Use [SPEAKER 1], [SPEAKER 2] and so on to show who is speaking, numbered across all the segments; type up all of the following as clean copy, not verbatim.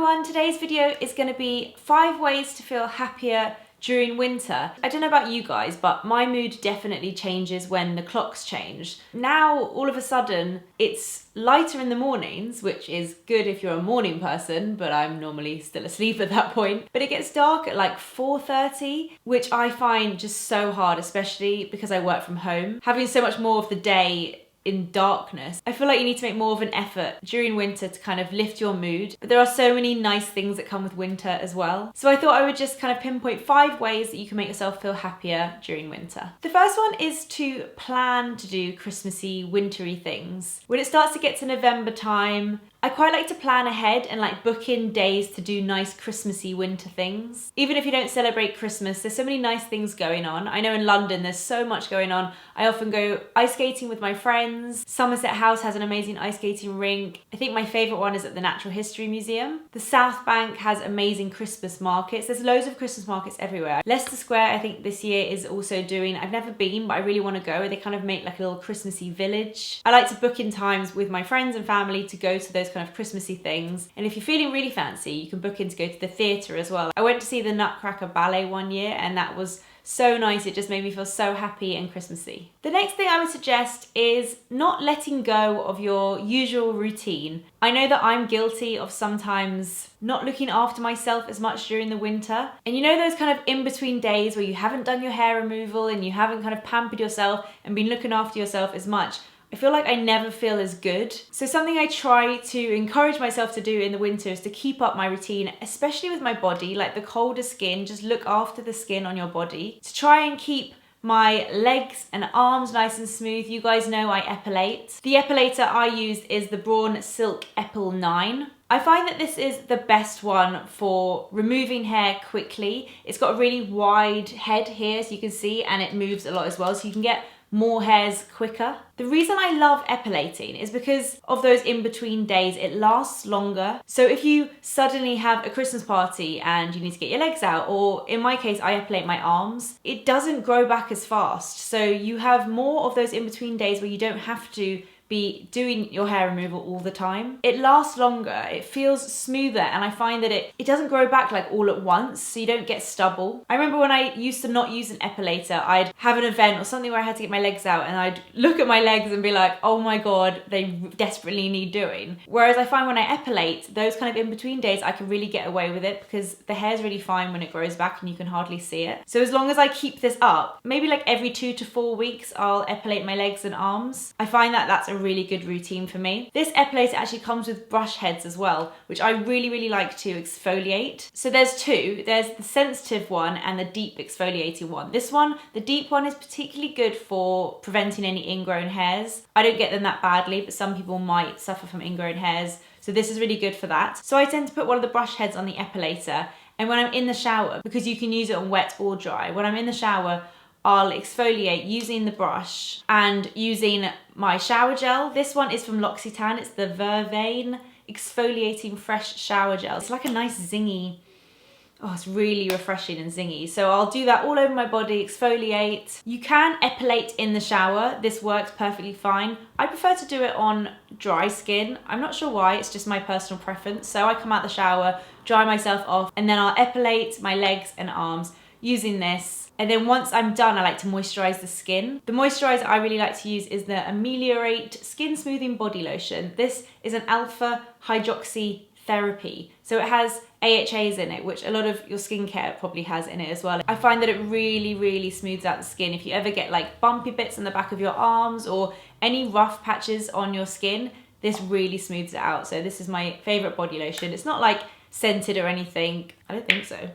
[SPEAKER 1] everyone, today's video is going to be 5 ways to feel happier during winter. I don't know about you guys, but my mood definitely changes when the clocks change. Now, all of a sudden, it's lighter in the mornings, which is good if you're a morning person, but I'm normally still asleep at that point. But it gets dark at like 4:30, which I find just so hard, especially because I work from home. Having so much more of the day in darkness, I feel like you need to make more of an effort during winter to kind of lift your mood. But there are so many nice things that come with winter as well. So I thought I would just kind of pinpoint 5 ways that you can make yourself feel happier during winter. The first one is to plan to do Christmassy, wintry things. When it starts to get to November time, I quite like to plan ahead and like book in days to do nice Christmassy winter things. Even if you don't celebrate Christmas, there's so many nice things going on. I know in London there's so much going on. I often go ice skating with my friends. Somerset House has an amazing ice skating rink. I think my favourite one is at the Natural History Museum. The South Bank has amazing Christmas markets. There's loads of Christmas markets everywhere. Leicester Square, I think this year is also doing, I've never been, but I really want to go. They kind of make like a little Christmassy village. I like to book in times with my friends and family to go to those kind of Christmassy things. And if you're feeling really fancy, you can book in to go to the theatre as well. I went to see the Nutcracker Ballet one year and that was so nice. It just made me feel so happy and Christmassy. The next thing I would suggest is not letting go of your usual routine. I know that I'm guilty of sometimes not looking after myself as much during the winter. And you know those kind of in-between days where you haven't done your hair removal and you haven't kind of pampered yourself and been looking after yourself as much? I feel like I never feel as good. So something I try to encourage myself to do in the winter is to keep up my routine, especially with my body, like the colder skin, just look after the skin on your body. To try and keep my legs and arms nice and smooth. You guys know I epilate. The epilator I use is the Braun Silk Epil 9. I find that this is the best one for removing hair quickly. It's got a really wide head here, as you can see, and it moves a lot as well, so you can get more hairs quicker. The reason I love epilating is because of those in-between days. It lasts longer. So if you suddenly have a Christmas party and you need to get your legs out, or in my case, I epilate my arms, it doesn't grow back as fast. So you have more of those in-between days where you don't have to be doing your hair removal all the time. It lasts longer, it feels smoother, and I find that it doesn't grow back like all at once, so you don't get stubble. I remember when I used to not use an epilator, I'd have an event or something where I had to get my legs out and I'd look at my legs and be like, oh my god, they desperately need doing. Whereas I find when I epilate, those kind of in-between days, I can really get away with it because the hair's really fine when it grows back and you can hardly see it. So as long as I keep this up, maybe like every 2 to 4 weeks, I'll epilate my legs and arms. I find that that's a really good routine for me. This epilator actually comes with brush heads as well, which I really like to exfoliate. So there's 2. There's the sensitive one and the deep exfoliating one. This one, the deep one, is particularly good for preventing any ingrown hairs. I don't get them that badly, but some people might suffer from ingrown hairs. So this is really good for that. So I tend to put one of the brush heads on the epilator, and when I'm in the shower, because you can use it on wet or dry, when I'm in the shower, I'll exfoliate using the brush and using my shower gel. This one is from L'Occitane. It's the Vervain Exfoliating Fresh Shower Gel. It's like a nice zingy, oh, it's really refreshing and zingy. So I'll do that all over my body, exfoliate. You can epilate in the shower. This works perfectly fine. I prefer to do it on dry skin. I'm not sure why, it's just my personal preference. So I come out the shower, dry myself off, and then I'll epilate my legs and arms using this. And then once I'm done, I like to moisturize the skin. The moisturizer I really like to use is the Ameliorate Skin Smoothing Body Lotion. This is an alpha hydroxy therapy. So it has AHAs in it, which a lot of your skincare probably has in it as well. I find that it really smooths out the skin. If you ever get like bumpy bits on the back of your arms or any rough patches on your skin, this really smooths it out. So this is my favorite body lotion. It's not like scented or anything. I don't think so.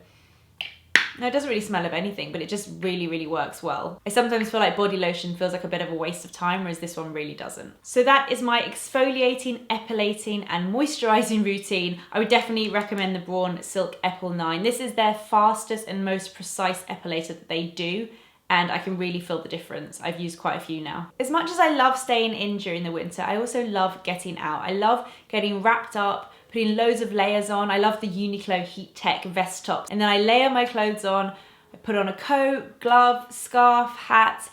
[SPEAKER 1] No, it doesn't really smell of anything, but it just really works well. I sometimes feel like body lotion feels like a bit of a waste of time, whereas this one really doesn't. So that is my exfoliating, epilating, and moisturizing routine. I would definitely recommend the Braun Silk Epil 9. This is their fastest and most precise epilator that they do, and I can really feel the difference. I've used quite a few now. As much as I love staying in during the winter, I also love getting out. I love getting wrapped up, putting loads of layers on. I love the Uniqlo Heat Tech vest tops. And then I layer my clothes on, I put on a coat, glove, scarf, hat,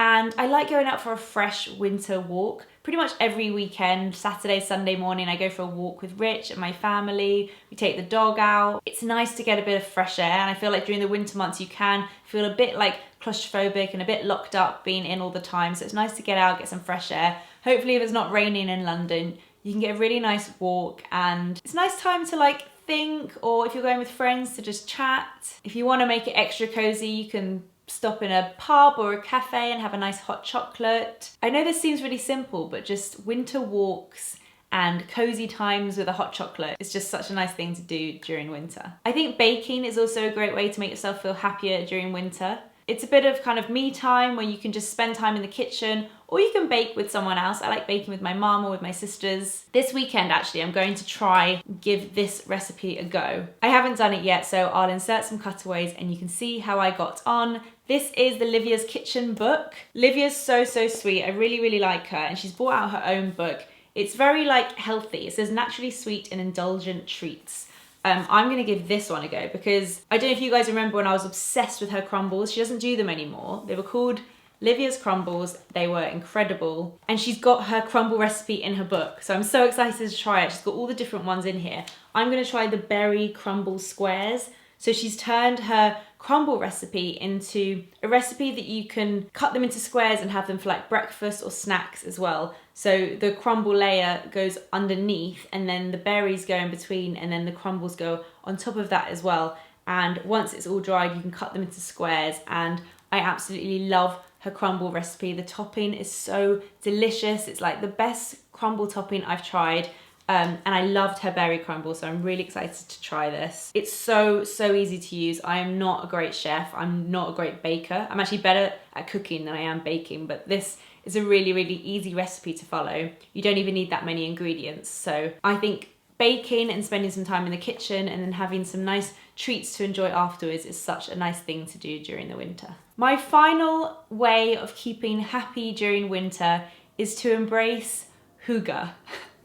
[SPEAKER 1] And I like going out for a fresh winter walk. Pretty much every weekend, Saturday, Sunday morning, I go for a walk with Rich and my family. We take the dog out. It's nice to get a bit of fresh air, and I feel like during the winter months you can feel a bit like claustrophobic and a bit locked up being in all the time. So it's nice to get out, get some fresh air. Hopefully if it's not raining in London, you can get a really nice walk, and it's a nice time to like think, or if you're going with friends, to just chat. If you want to make it extra cozy, you can stop in a pub or a cafe and have a nice hot chocolate. I know this seems really simple, but just winter walks and cozy times with a hot chocolate is just such a nice thing to do during winter. I think baking is also a great way to make yourself feel happier during winter. It's a bit of kind of me time where you can just spend time in the kitchen, or you can bake with someone else. I like baking with my mum or with my sisters. This weekend, actually, I'm going to try give this recipe a go. I haven't done it yet, so I'll insert some cutaways and you can see how I got on. This is the Livia's Kitchen book. Livia's so sweet. I really like her, and she's brought out her own book. It's very like healthy. It says naturally sweet and indulgent treats. I'm gonna give this one a go because I don't know if you guys remember when I was obsessed with her crumbles. She doesn't do them anymore. They were called Livia's Crumbles. They were incredible. And she's got her crumble recipe in her book. So I'm so excited to try it. She's got all the different ones in here. I'm gonna try the berry crumble squares. So she's turned her crumble recipe into a recipe that you can cut them into squares and have them for like breakfast or snacks as well. So the crumble layer goes underneath, and then the berries go in between, and then the crumbles go on top of that as well. And once it's all dried, you can cut them into squares, and I absolutely love her crumble recipe. The topping is so delicious. It's like the best crumble topping I've tried. And I loved her berry crumble, so I'm really excited to try this. It's so easy to use. I am not a great chef. I'm not a great baker. I'm actually better at cooking than I am baking, but this is a really easy recipe to follow. You don't even need that many ingredients. So I think baking and spending some time in the kitchen and then having some nice treats to enjoy afterwards is such a nice thing to do during the winter. My final way of keeping happy during winter is to embrace Hygge.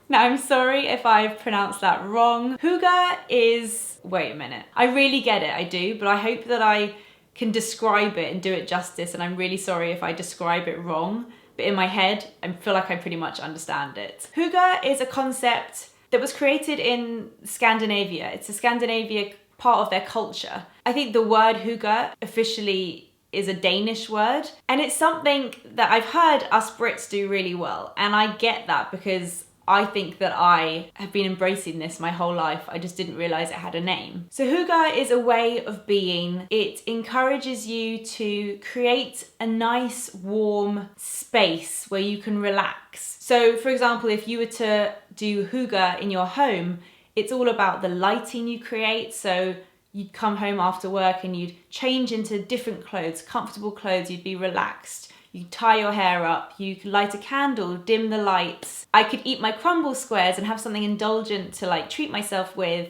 [SPEAKER 1] Now, I'm sorry if I've pronounced that wrong. Hygge is, wait a minute. I really get it, I do, but I hope that I can describe it and do it justice, and I'm really sorry if I describe it wrong, but in my head, I feel like I pretty much understand it. Hygge is a concept that was created in Scandinavia. It's a Scandinavia part of their culture. I think the word Hygge officially is a Danish word, and it's something that I've heard us Brits do really well, and I get that because I think that I have been embracing this my whole life. I just didn't realise it had a name. So Hygge is a way of being. It encourages you to create a nice, warm space where you can relax. So for example, if you were to do Hygge in your home, it's all about the lighting you create. So you'd come home after work and you'd change into different clothes, comfortable clothes, you'd be relaxed. You tie your hair up, you could light a candle, dim the lights. I could eat my crumble squares and have something indulgent to like treat myself with,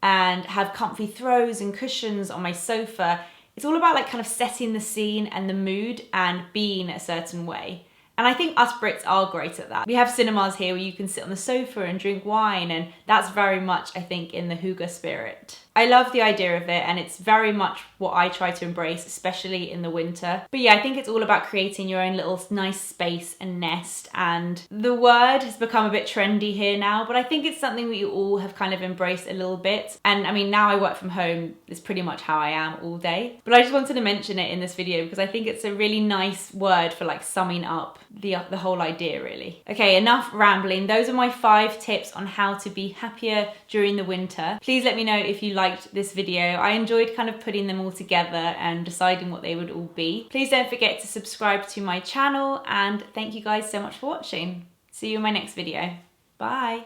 [SPEAKER 1] and have comfy throws and cushions on my sofa. It's all about like kind of setting the scene and the mood and being a certain way. And I think us Brits are great at that. We have cinemas here where you can sit on the sofa and drink wine, and that's very much, I think, in the Hygge spirit. I love the idea of it, and it's very much what I try to embrace, especially in the winter. But yeah, I think it's all about creating your own little nice space and nest, and the word has become a bit trendy here now, but I think it's something we all have kind of embraced a little bit. And I mean, now I work from home, it's pretty much how I am all day. But I just wanted to mention it in this video because I think it's a really nice word for like summing up the whole idea, really. Okay, enough rambling. Those are my 5 tips on how to be happier during the winter. Please let me know if you liked this video. I enjoyed kind of putting them all together and deciding what they would all be. Please don't forget to subscribe to my channel, and thank you guys so much for watching. See you in my next video. Bye.